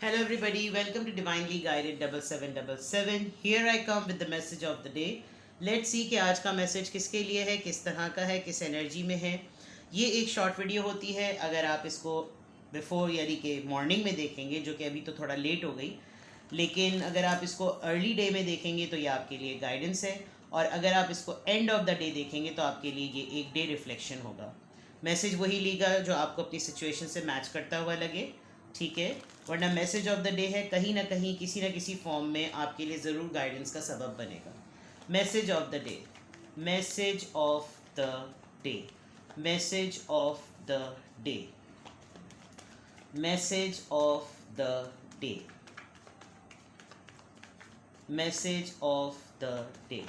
Hello, everybody. Welcome to Divinely Guided 7777. Here I come with the message of the day. Let's see कि आज का message किसके लिए है, किस तरह का है, किस एनर्जी में है. ये एक शॉर्ट वीडियो होती है. अगर आप इसको बिफोर यानी कि मॉर्निंग में देखेंगे, जो कि अभी तो थोड़ा लेट हो गई, लेकिन अगर आप इसको अर्ली डे में देखेंगे तो ये आपके लिए गाइडेंस है. और अगर आप इसको एंड ऑफ द डे देखेंगे तो आपके लिए ये एक डे रिफ्लेक्शन होगा. मैसेज वही लेगा जो आपको अपनी सिचुएशन से मैच करता हुआ लगे, ठीक है. वरना मैसेज ऑफ द डे है, कहीं ना कहीं किसी ना किसी फॉर्म में आपके लिए ज़रूर गाइडेंस का सबब बनेगा. Message of the day, message of the day, message of the day, message of the day, message of the day,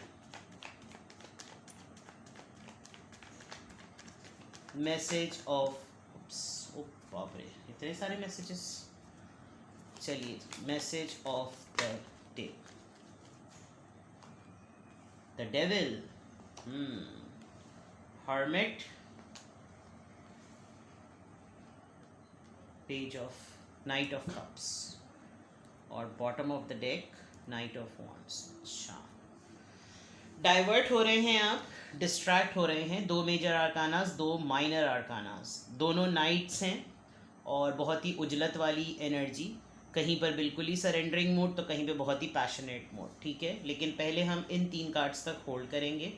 message of, ओ बाप रे, इतने सारे मैसेजेस. चलिए, message of the day. The devil, hermit, page of knight of cups और bottom of the deck knight of wands. अच्छा, divert हो रहे हैं आप, डिस्ट्रैक्ट हो रहे हैं. दो मेजर आर्कानास, दो माइनर आर्कानास, दोनों नाइट्स हैं और बहुत ही उजलत वाली एनर्जी. कहीं पर बिल्कुल ही सरेंडरिंग मोड तो कहीं पे बहुत ही पैशनेट मोड, ठीक है. लेकिन पहले हम इन 3 कार्ड्स तक होल्ड करेंगे,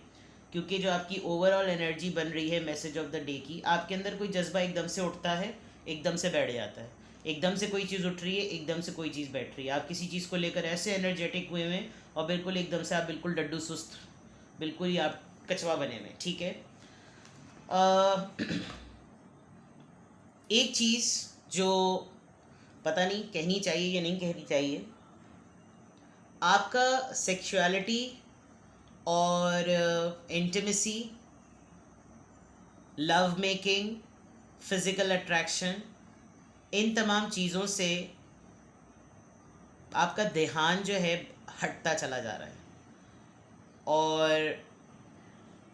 क्योंकि जो आपकी ओवरऑल एनर्जी बन रही है मैसेज ऑफ द डे की, आपके अंदर कोई जज्बा एकदम से उठता है, एकदम से बैठ जाता है. एकदम से कोई चीज़ उठ रही है, एकदम से कोई चीज़ बैठ रही है. आप किसी चीज़ को लेकर ऐसे एनर्जेटिक हुए हैं और बिल्कुल एकदम से आप बिल्कुल डड्डू सुस्त, बिल्कुल ही आप कचवा बने हुए, ठीक है. एक चीज़ जो पता नहीं कहनी चाहिए या नहीं कहनी चाहिए, आपका सेक्सुअलिटी और intimacy, love making, physical attraction, इन तमाम चीज़ों से आपका ध्यान जो है हटता चला जा रहा है. और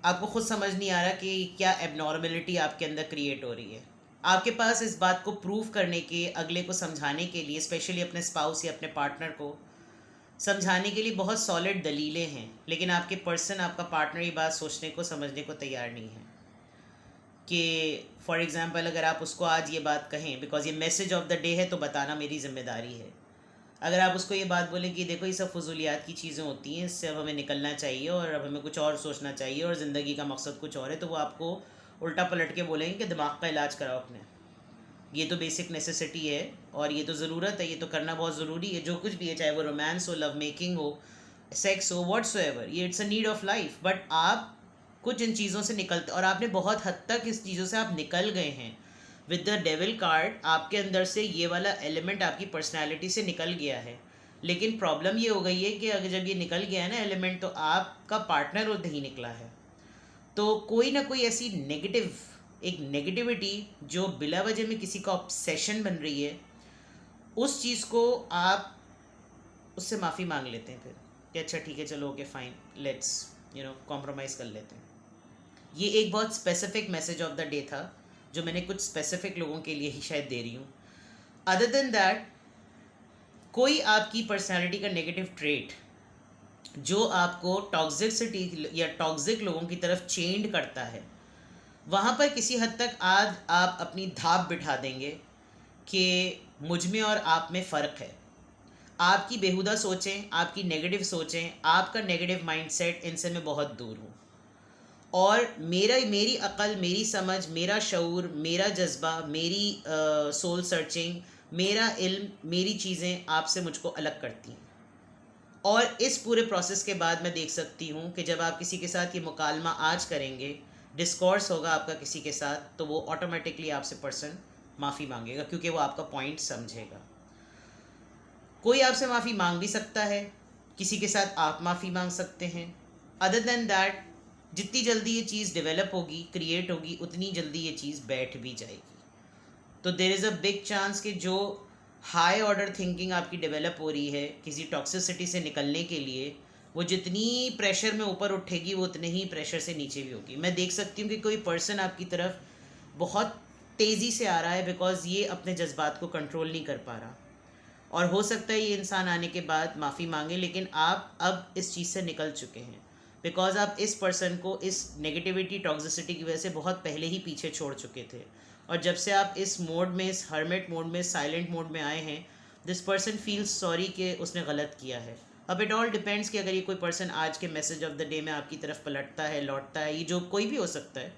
आपको खुद समझ नहीं आ रहा कि क्या एबनॉर्मलिटी आपके अंदर क्रिएट हो रही है. आपके पास इस बात को प्रूव करने के, अगले को समझाने के लिए, स्पेशली अपने स्पाउस या अपने पार्टनर को समझाने के लिए बहुत सॉलिड दलीलें हैं, लेकिन आपके पर्सन, आपका पार्टनर ये बात सोचने को, समझने को तैयार नहीं है. कि फॉर एग्ज़ाम्पल अगर आप उसको आज ये बात कहें, बिकॉज ये मैसेज ऑफ द डे है तो बताना मेरी ज़िम्मेदारी है. अगर आप उसको ये बात बोलें कि देखो ये सब फजूलियात की चीज़ें होती हैं, इससे अब हमें निकलना चाहिए और अब हमें कुछ और सोचना चाहिए और ज़िंदगी का मकसद कुछ और है, तो वो आपको उल्टा पलट के बोलेंगे कि दिमाग का इलाज कराओ अपने. ये तो बेसिक नेसेसिटी है और ये तो ज़रूरत है, ये तो करना बहुत ज़रूरी है. जो कुछ भी है, चाहे वो रोमांस हो, लव मेकिंग हो, सेक्स हो, व्हाट्सोएवर, ये it's a need of life. But आप कुछ इन चीज़ों से निकलते, और आपने बहुत हद तक इस चीज़ों से आप निकल गए हैं. विद द डेविल कार्ड आपके अंदर से ये वाला एलिमेंट आपकी पर्सनैलिटी से निकल गया है. लेकिन प्रॉब्लम ये हो गई है कि अगर जब ये निकल गया है ना एलिमेंट, तो आपका पार्टनर वो नहीं निकला है. तो कोई ना कोई ऐसी नेगेटिव, एक नेगेटिविटी जो बिला वजह में किसी का ऑब्सेशन बन रही है, उस चीज़ को आप उससे माफ़ी मांग लेते हैं फिर कि अच्छा ठीक है, चलो ओके फाइन, लेट्स कॉम्प्रोमाइज़ कर लेते हैं. ये एक बहुत specific message of the day था जो मैंने कुछ स्पेसिफिक लोगों के लिए ही शायद दे रही हूँ. अदर देन दैट, कोई आपकी पर्सनालिटी का नेगेटिव ट्रेट जो आपको टॉक्सिसिटी या टॉक्सिक लोगों की तरफ चेंड करता है, वहाँ पर किसी हद तक आज आप अपनी धाप बिठा देंगे कि मुझ में और आप में फ़र्क है. आपकी बेहुदा सोचें, आपकी नेगेटिव सोचें, आपका नेगेटिव माइंडसेट, इनसे मैं बहुत दूर हूँ. और मेरी अक़ल, मेरी समझ, मेरा शऊर, मेरा जज्बा, मेरी सोल सर्चिंग, मेरा इल्म, मेरी चीज़ें आपसे मुझको अलग करती हैं. और इस पूरे प्रोसेस के बाद मैं देख सकती हूँ कि जब आप किसी के साथ ये मुकालमा आज करेंगे, डिस्कोर्स होगा आपका किसी के साथ, तो वो ऑटोमेटिकली आपसे पर्सन माफ़ी मांगेगा, क्योंकि वो आपका पॉइंट समझेगा. कोई आपसे माफ़ी मांग भी सकता है, किसी के साथ आप माफ़ी मांग सकते हैं. अदर देन दैट, जितनी जल्दी ये चीज़ डेवलप होगी, क्रिएट होगी, उतनी जल्दी ये चीज़ बैठ भी जाएगी. तो there is a big chance कि जो हाई ऑर्डर थिंकिंग आपकी डेवलप हो रही है किसी टॉक्सिसिटी से निकलने के लिए, वो जितनी प्रेशर में ऊपर उठेगी वो उतने ही प्रेशर से नीचे भी होगी. मैं देख सकती हूँ कि कोई पर्सन आपकी तरफ बहुत तेज़ी से आ रहा है बिकॉज़ ये अपने जज्बात को कंट्रोल नहीं कर पा रहा. और हो सकता है ये इंसान आने के बाद माफ़ी मांगे, लेकिन आप अब इस चीज़ से निकल चुके हैं, बिकॉज आप इस पर्सन को इस नेगेटिविटी टॉक्सिसिटी की वजह से बहुत पहले ही पीछे छोड़ चुके थे। और जब से आप इस मोड में, इस हर्मिट मोड में, साइलेंट मोड में आए हैं, दिस पर्सन फील्स सॉरी कि उसने गलत किया है। अब इट ऑल डिपेंड्स कि अगर ये कोई पर्सन आज के मैसेज ऑफ द डे में आपकी तरफ पलटता है, लौटता है, ये जो कोई भी हो सकता है,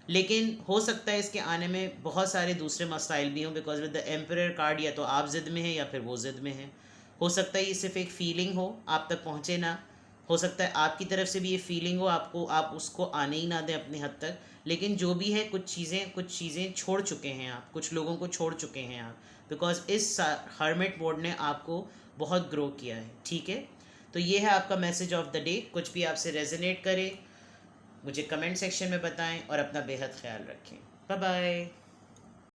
लेकिन हो सकता है इसके आने में बहुत सारे दूसरे मसाइल भी हों, because with the emperor card या तो आप ज़िद में हैं या फिर वो ज़िद में हैं। हो सकता है ये सिर्फ एक फीलिंग हो, आप तक पहुँचे ना। हो सकता है आपकी तरफ से भी ये फीलिंग हो, आपको आप उसको आने ही ना दें अपने हद तक। लेकिन जो भी है, कुछ चीज़ें छोड़ चुके हैं आप, कुछ लोगों को छोड़ चुके हैं आप, बिकॉज इस हर्मिट मोड ने आपको बहुत ग्रो किया है। ठीक है, तो ये है आपका मैसेज ऑफ द डे। कुछ भी आपसे रेजोनेट करे मुझे कमेंट सेक्शन में बताएं और अपना बेहद ख्याल रखें। Bye bye.